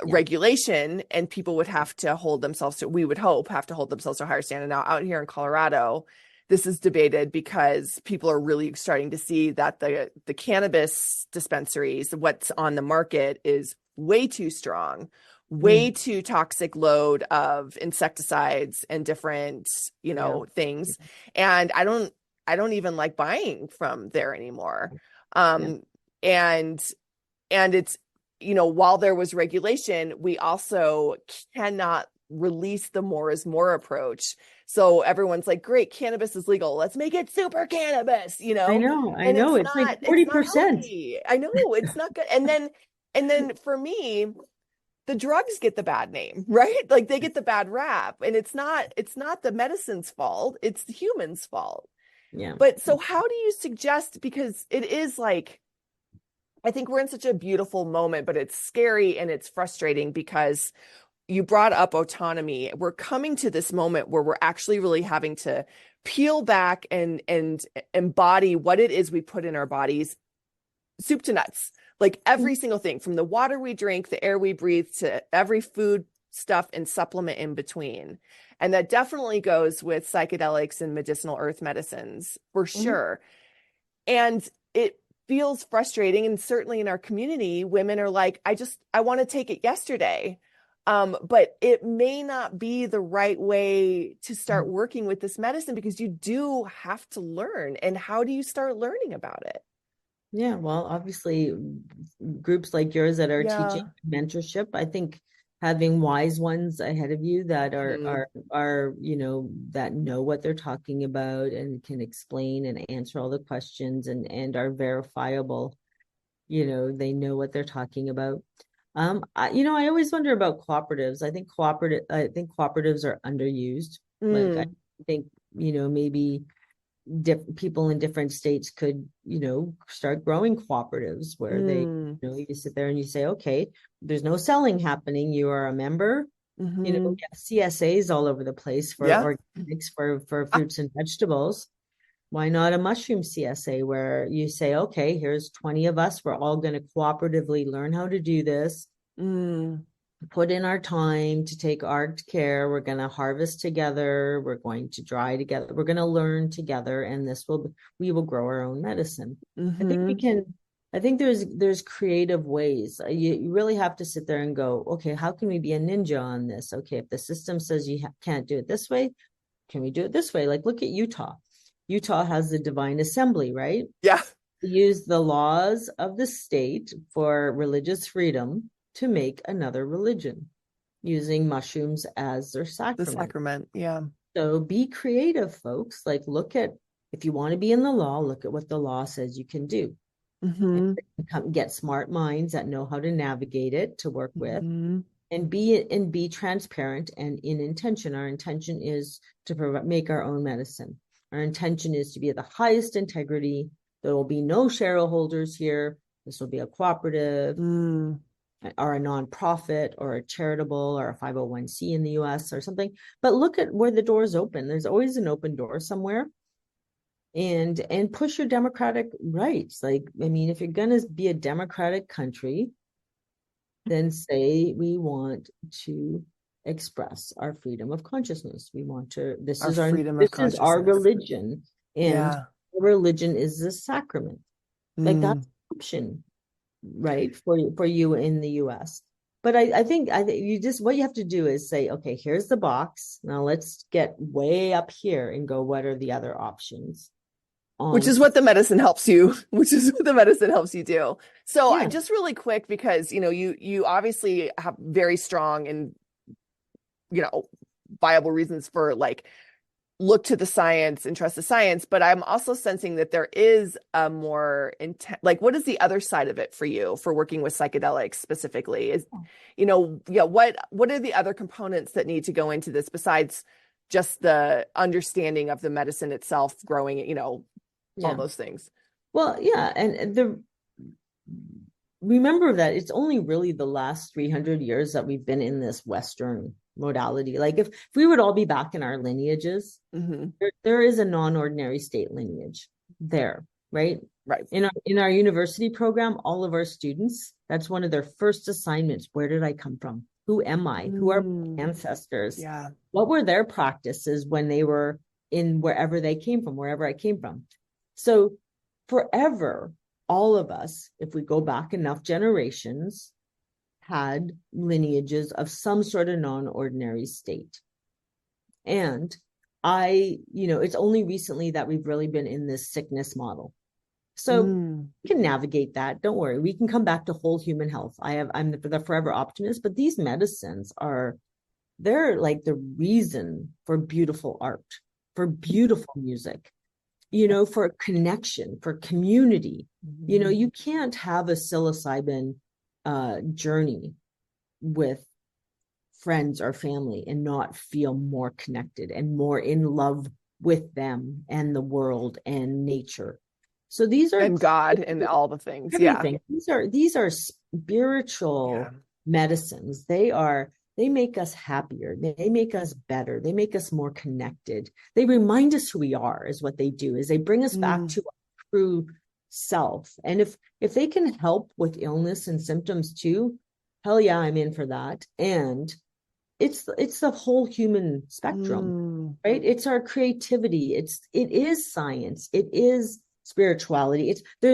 regulation and people would have to hold themselves to, we would hope, have to hold themselves to a higher standard. Now, out here in Colorado, this is debated because people are really starting to see that the cannabis dispensaries, what's on the market is way too strong, way mm, too toxic load of insecticides and different, yeah, things. And I don't even like buying from there anymore. yeah, Um, and it's, while there was regulation, we also cannot release the more is more approach. So everyone's like, great, cannabis is legal. Let's make it super cannabis, I and know. it's It's like not 40%. healthy. I know it's not good. And then for me, the drugs get the bad name, right? Like they get the bad rap. And it's not the medicine's fault, it's the human's fault. Yeah. But so how do you suggest, because it is like, I think we're in such a beautiful moment, but it's scary and it's frustrating because you brought up autonomy. We're coming to this moment where we're actually really having to peel back and embody what it is we put in our bodies, soup to nuts, like every single thing from the water we drink, the air we breathe, to every food stuff and supplement in between. And that definitely goes with psychedelics and medicinal earth medicines for Mhm. sure. And it feels frustrating. And certainly in our community, women are like, I want to take it yesterday. But it may not be the right way to start working with this medicine because you do have to learn. And how do you start learning about it? Yeah, well, obviously, groups like yours that are teaching Yeah. mentorship, I think having wise ones ahead of you that are Mhm. are are that know what they're talking about and can explain and answer all the questions, and are verifiable. They know what they're talking about. I always wonder about cooperatives. I think cooperatives are underused. Like, I Mm. think, maybe people in different states could, start growing cooperatives where they, Mm. you sit there and you say, okay, there's no selling happening. You are a member. Hmm. CSAs all over the place for Yeah. organics, for Ah, fruits and vegetables. Why not a mushroom CSA where you say, okay, here's 20 of us. We're all going to cooperatively learn how to do this, Mm, put in our time to take art care. We're going to harvest together. We're going to dry together. We're going to learn together. And we will grow our own medicine. I think we mm-hmm. can, I think there's creative ways. You really have to sit there and go, okay, how can we be a ninja on this? Okay, if the system says you can't do it this way, can we do it this way? Like, look at Utah. Utah has the divine assembly, right? Yeah, Use the laws of the state for religious freedom to make another religion using mushrooms as their the sacrament. sacrament. Yeah. So be creative, folks. Like, look at, if you want to be in the law, look at what the law says you can do. Mm-hmm. And get smart minds that know how to navigate it to work with, Mm-hmm. and be transparent and in intention. Our intention is to make our own medicine. Our intention is to be at the highest integrity. There will be no shareholders here. This will be a cooperative Mm. or a nonprofit or a charitable or a 501c in the US or something. But look at where the doors open. There's always an open door somewhere. And push your democratic rights. Like, I mean, if you're going to be a democratic country, then say we want to express our freedom of consciousness. We want to, Our freedom of this is our consciousness. religion, and Yeah. religion is the sacrament. Like, that's Mm. an option, right? For you in the US. But I think you just, what you have to do is say, okay, here's the box. Now let's get way up here and go, what are the other options Which on, is what the medicine helps you, which is what the medicine helps you do. So I yeah. just really quick, because you obviously have very strong and viable reasons for like look to the science and trust the science, but I'm also sensing that there is a more intent, like what is the other side of it for you for working with psychedelics specifically? Yeah, what are the other components that need to go into this besides just the understanding of the medicine itself, growing it, all Yeah. those things. Well, yeah, and the remember that it's only really the last 300 years that we've been in this Western modality. Like, if we would all be back in our lineages, Mm-hmm. there is a non-ordinary state lineage there, right? Right. In our university program, all of our students, that's one of their first assignments. Where did I come from? Who am I? Who are my ancestors? Yeah. What were their practices when they were in wherever they came from, wherever I came from? So forever, all of us, if we go back enough generations, had lineages of some sort of non-ordinary state. And it's only recently that we've really been in this sickness model. So we can navigate that. Don't worry. We can come back to whole human health. I'm the forever optimist, but these medicines they're like the reason for beautiful art, for beautiful music, for connection, for community. You can't have a psilocybin journey with friends or family and not feel more connected and more in love with them and the world and nature. So these are And God and all the things. everything. These are spiritual medicines. They make us happier. They make us better. They make us more connected. They remind us who we are, is what they do, is they bring us back to our true self. And if they can help with illness and symptoms too, hell yeah, I'm in for that. And it's the whole human spectrum, right? It's our creativity. It is science. It is spirituality. There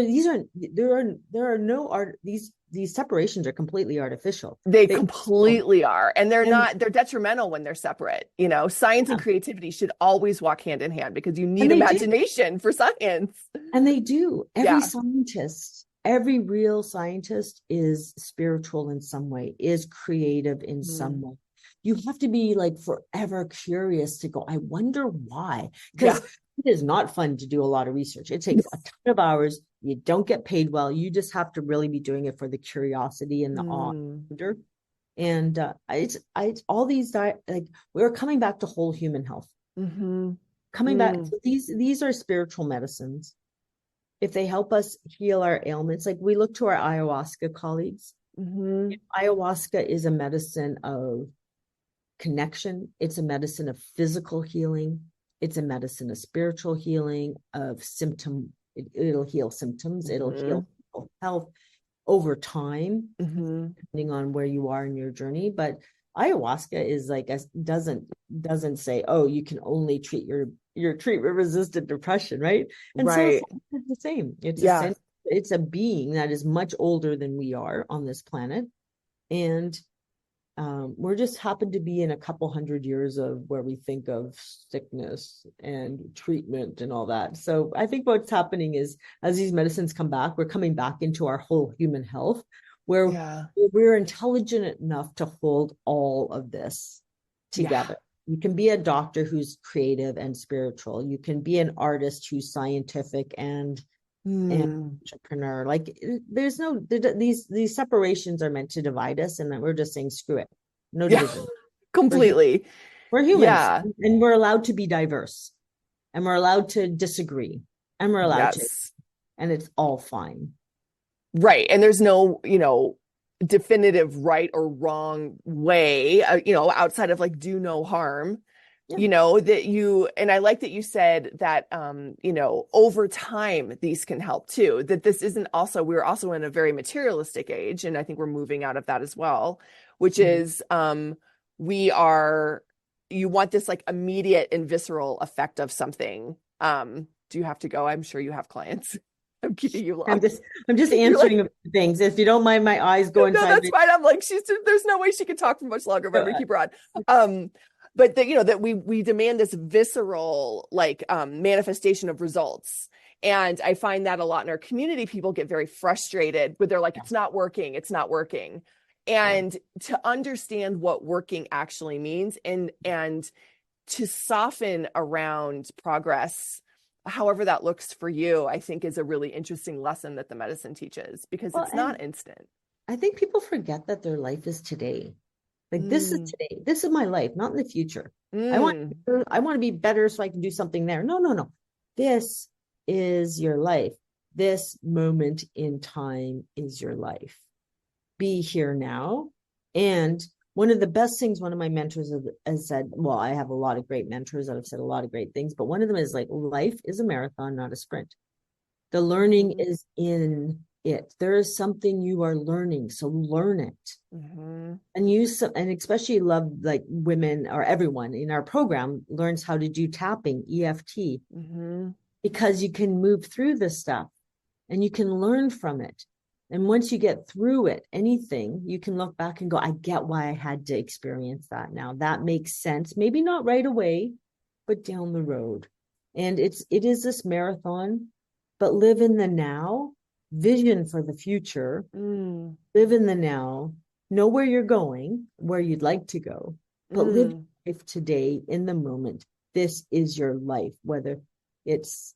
are no art. These separations are completely artificial. They completely are. And they're detrimental when they're separate. Science and creativity should always walk hand in hand, because you need imagination for science. And they do. Every real scientist is spiritual in some way, is creative in some way. You have to be like forever curious to go, I wonder why. Because it is not fun to do a lot of research. It takes a ton of hours. You don't get paid well. You just have to really be doing it for the curiosity and the awe. And it's all these like we're coming back to whole human health. Coming back. So these are spiritual medicines. If they help us heal our ailments, like we look to our ayahuasca colleagues. Ayahuasca is a medicine of connection. It's a medicine of physical healing. It's a medicine of spiritual healing, of it'll heal symptoms, it'll heal health over time, depending on where you are in your journey. But ayahuasca is like, doesn't say, oh, you can only treat your treatment resistant depression, right? And so Right. it's the same. Yeah. It's a being that is much older than we are on this planet. And we're just happen to be in a couple hundred years of where we think of sickness and treatment and all that. So I think what's happening is, as these medicines come back, we're coming back into our whole human health, where Yeah. we're intelligent enough to hold all of this together. You can be a doctor who's creative and spiritual. You can be an artist who's scientific and entrepreneur. Like there's no, these separations are meant to divide us, and that we're just saying screw it, no Yeah. division. Completely. We're humans, Yeah. and we're allowed to be diverse, and we're allowed to disagree, and we're allowed to, Yes. and it's all fine. Right. And there's no, definitive right or wrong way, outside of like do no harm. Yeah. And I like that you said that, over time, these can help too, that this isn't also, we're also in a very materialistic age. And I think we're moving out of that as well, which is, you want this like immediate and visceral effect of something. Do you have to go? I'm sure you have clients. I'm keeping you long. I'm just answering like, things. If you don't mind my eyes going no, sideways. that's fine. I'm like, there's no way she can talk for much longer, but I'm gonna keep her on. But that we demand this visceral like manifestation of results. And I find that a lot in our community, people get very frustrated, but they're like, it's not working, it's not working. And to understand what working actually means and to soften around progress, however that looks for you, I think is a really interesting lesson that the medicine teaches, because it's not instant. I think people forget that their life is today. Like this is today. This is my life, not in the future. I want to be better so I can do something there. No. This is your life. This moment in time is your life. Be here now. And one of the best things one of my mentors has said, well, I have a lot of great mentors that have said a lot of great things, but one of them is like, life is a marathon, not a sprint. The learning is in it. There is something you are learning, so learn it. And especially love, like women or everyone in our program learns how to do tapping, EFT, because you can move through this stuff and you can learn from it. And once you get through it, anything, you can look back and go, I get why I had to experience that now. That makes sense. Maybe not right away, but down the road. And it is this marathon, but live in the now, vision for the future, live in the now, know where you're going, where you'd like to go, but live life today in the moment. This is your life, whether it's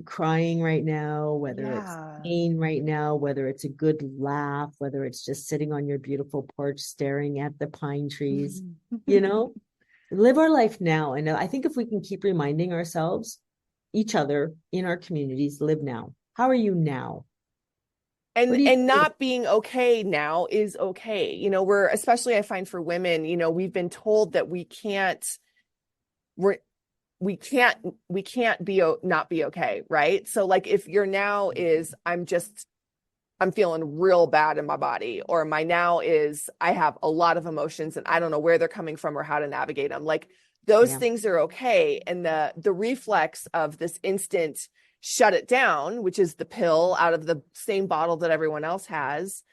crying right now, whether it's pain right now, whether it's a good laugh, whether it's just sitting on your beautiful porch staring at the pine trees, live our life now. And I think if we can keep reminding ourselves, each other in our communities, live now. How are you now? And not being okay now is okay. We're, especially I find for women, we've been told that we can't be not be okay, right? So like if your now is I'm feeling real bad in my body, or my now is I have a lot of emotions and I don't know where they're coming from or how to navigate them. Like those things are okay. And the reflex of this instant shut it down, which is the pill out of the same bottle that everyone else has,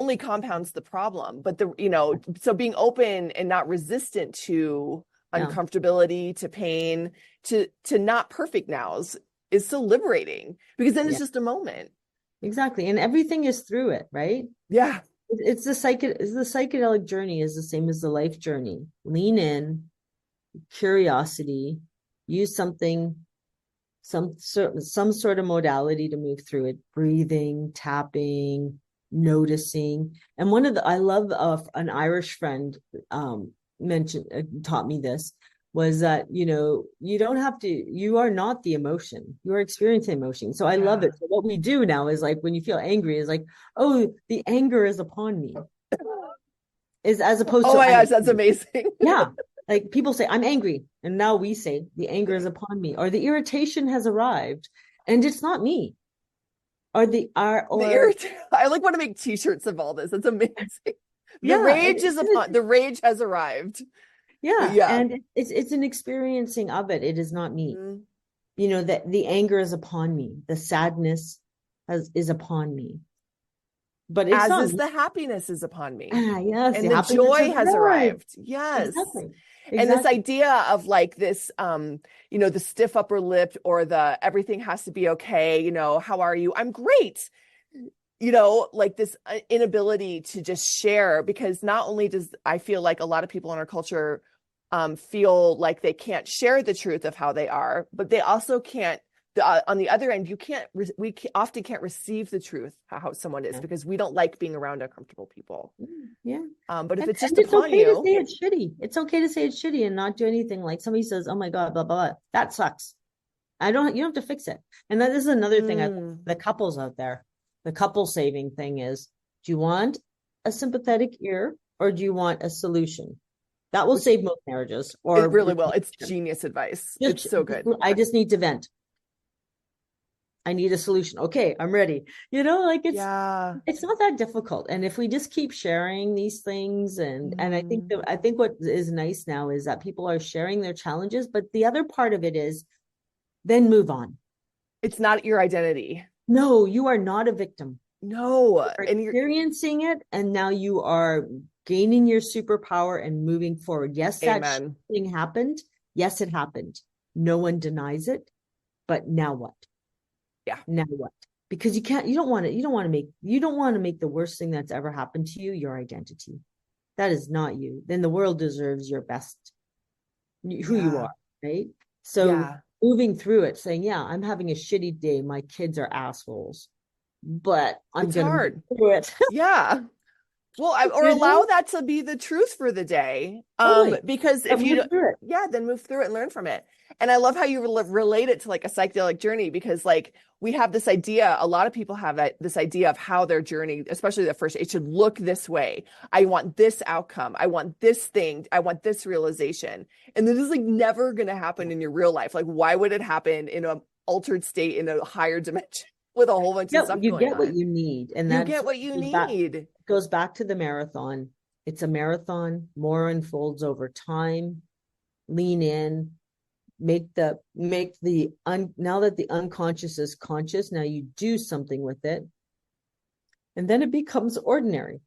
only compounds the problem. But so being open and not resistant to uncomfortability, to pain, to not perfect nows is so liberating, because then it's just a moment. Exactly. And everything is through it, right? Yeah. It's the psychedelic journey is the same as the life journey. Lean in, curiosity, use some sort of modality to move through it, breathing, tapping, noticing. And I love an Irish friend taught me this, was that, you don't have to, you are not the emotion, you are experiencing emotion. So I love it. So what we do now is like, when you feel angry, is like, oh, the anger is upon me, is as opposed to, oh my gosh, that's amazing. Yeah. Like people say, I'm angry. And now we say, the anger is upon me, or the irritation has arrived and it's not me. Or I like want to make t-shirts of all this. It's amazing. yeah, The rage has arrived. yeah. Yeah. And it's an experiencing of it. It is not me. Mhm. You know, that the anger is upon me, the sadness is upon me. But it's As not is me. the happiness is upon me. Ah, yes, And the the happiness joy has has arrived. arrived. Yes. Exactly. And this Exactly. idea of like this, the stiff upper lip or the everything has to be okay, how are you? I'm great. Like this inability to just share, because not only does I feel like a lot of people in our culture feel like they can't share the truth of how they are, but they also can't. On the other end, often can't receive the truth how someone is Yeah. because we don't like being around uncomfortable people. Yeah. But if it's And just it's upon okay to you, say it's shitty. It's okay to say it's shitty and not do anything. Like somebody says, oh my God, blah, blah, blah. That sucks. You don't have to fix it. And that is another thing the couples out there, the couple saving thing is, do you want a sympathetic ear or do you want a solution? That will which save most marriages it or really will. It's genius advice. It's just, so good. I just need to vent. I need a solution. Okay, I'm ready. Like Yeah. it's not that difficult. And if we just keep sharing these things and I think what is nice now is that people are sharing their challenges, but the other part of it is then move on. It's not your identity. No, you are not a victim. No. You're And experiencing it and now you are gaining your superpower and moving forward. Yes, that amen. thing happened. Yes, it happened. No one denies it. But now what? Yeah. Now what? Because you don't want to make the worst thing that's ever happened to you your identity. That is not you. Then the world deserves your best, who you Yeah. are, right? So Yeah. moving through it, saying, yeah, I'm having a shitty day. My kids are assholes, but I'm It's going to move hard. through it. Yeah. Well, or You allow know, that to be the truth for the day. totally. Because But if move you, through it. yeah, then move through it and learn from it. And I love how you relate it to like a psychedelic journey, because like we have this idea, a lot of people have this idea of how their journey, especially the first, it should look this way. I want this outcome. I want this thing. I want this realization. And this is like never going to happen in your real life. Like, why would it happen in an altered state in a higher dimension with a whole bunch of Yeah, stuff you going get what on? you need, and You that's get what you back need. goes back to the marathon. It's a marathon. More unfolds over time. Lean in. Now that the unconscious is conscious, now you do something with it, and then it becomes ordinary.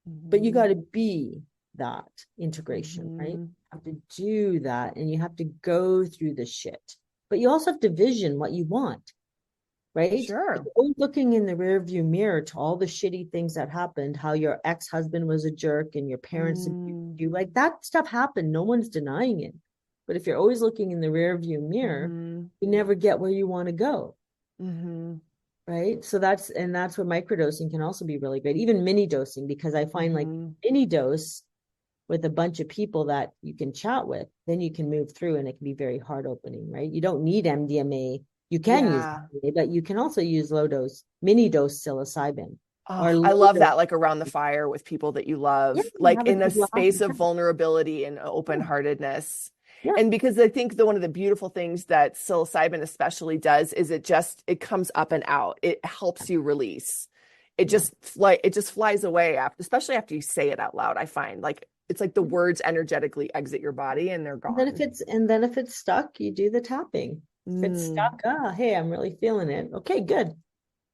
But you got to be that integration, right? You have to do that, and you have to go through the shit. But you also have to vision what you want, right? If Sure. you're always looking in the rearview mirror to all the shitty things that happened, how your ex-husband was a jerk and your parents abused you, like that stuff happened. No one's denying it. But if you're always looking in the rearview mirror, you never get where you want to go. Right. So that's where microdosing can also be really great, even mini dosing, because I find like mini dose with a bunch of people that you can chat with, then you can move through and it can be very heart opening, right? You don't need MDMA. You can use Yeah. MDMA, but you can also use mini dose psilocybin or Oh, I low love dose. that. Like around the fire with people that you Yeah, love, and like have a in a good laugh. space of vulnerability and open-heartedness. Yeah. And because I think one of the beautiful things that psilocybin especially does is it comes up and out. It helps you release. Yeah. It just flies away after, especially after you say it out loud. I find like it's like the words energetically exit your body and they're And then gone. if it's stuck, you do the tapping. If it's stuck, hey, I'm really feeling it. Okay, good.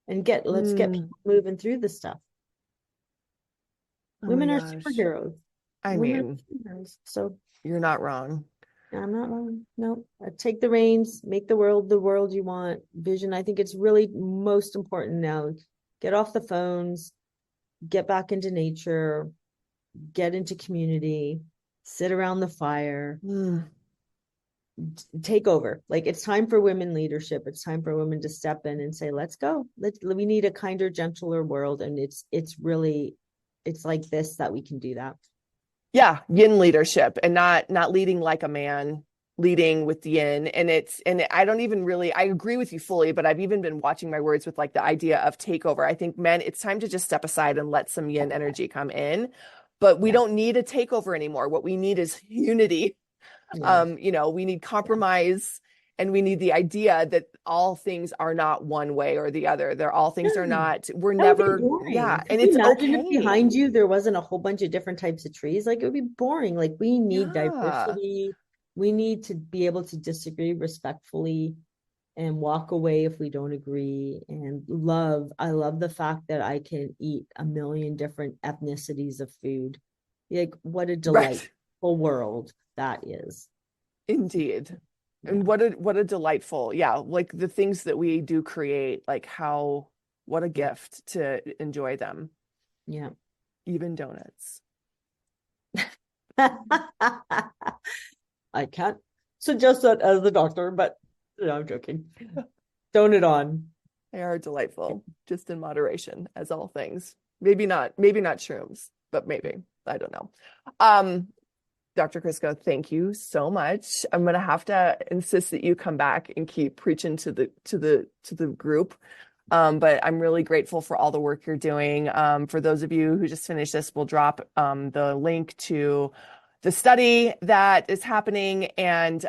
And let's get people moving through the stuff. Oh my Women are gosh. superheroes. I Women are mean, superheroes. So you're not wrong. I'm not wrong. No, take the reins, make the world you want. Vision. I think it's really most important now. Get off the phones, get back into nature, get into community, sit around the fire, take over. Like it's time for women leadership. It's time for women to step in and say, let's go. We need a kinder, gentler world. And it's like this that we can do that. Yeah, yin leadership and not leading like a man, leading with the yin. And I don't even really I agree with you fully, but I've even been watching my words with like the idea of takeover. I think men, it's time to just step aside and let some yin energy come in. but we Yeah. don't need a takeover anymore. What we need is unity. Yeah. We need Yeah. compromise, and we need the idea that all things are not one way or the other. They're all things are Yeah. not, we're That would be never, yeah, boring. and Could you it's imagine if okay. behind you there wasn't a whole bunch of different types of trees? Like it would be boring. Like we need Yeah. diversity. We need to be able to disagree respectfully and walk away if we don't agree. And I love the fact that I can eat a million different ethnicities of food. Like what a Right. delightful world that is. Indeed. And Yeah. what a delightful, yeah, like the things that we do create, like how, what a Yeah. gift to enjoy them, Yeah. even donuts. I can't suggest that as the doctor, but no, I'm joking. Donut on. They are delightful, just in moderation, as all things. Maybe not shrooms, but maybe. I don't know. Um, Dr. Kryskow, thank you so much. I'm gonna have to insist that you come back and keep preaching to the group. But I'm really grateful for all the work you're doing. For those of you who just finished this, we'll drop the link to the study that is happening, and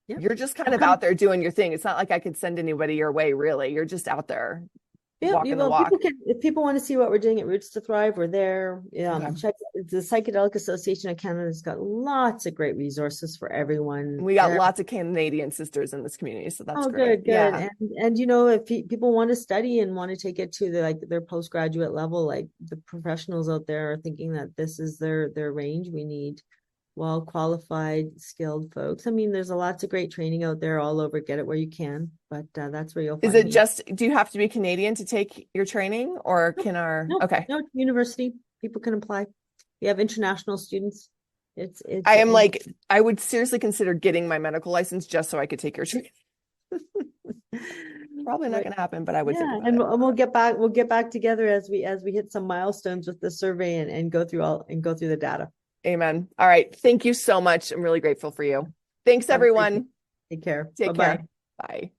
Yep. you're just kind I'll of come. out there doing your thing. It's not like I could send anybody your way, really. You're just out there Yeah, walking the well, people walk. can, if people want to see what we're doing at Roots to Thrive, we're there. Okay. Check the Psychedelic Association of Canada's got lots of great resources for And everyone. we got lots of Canadian sisters in this community, so that's Oh, great. good, good. Yeah. And you know, if people want to study and want to take it to their postgraduate level, like the professionals out there are thinking that this is their range. We need well qualified, skilled folks. I mean, there's a lots of great training out there all over. Get it where you can, but that's where you'll Is find it me. just, do you have to be Canadian to take your training, or No, can our, no, okay. no, university. People can apply. We have international students. I It's am and like, I would seriously consider getting my medical license just so I could take your training. Probably not right. going to happen, but I would think Yeah, about and it. we'll get back together as we hit some milestones with the survey and go through the data. Amen. All right. Thank you so much. I'm really grateful for you. Thanks, Have a great day. everyone. Take care. Take Bye-bye. care. Bye.